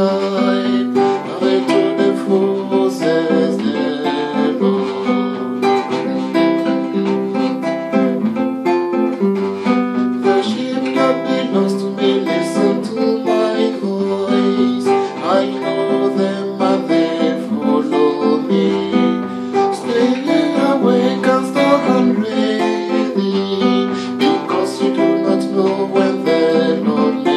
life, I to the full says the Lord. The sheep that belongs to me listen to my voice. I know them and they follow me. Staying awake and still hungry, because you do not know when the Lord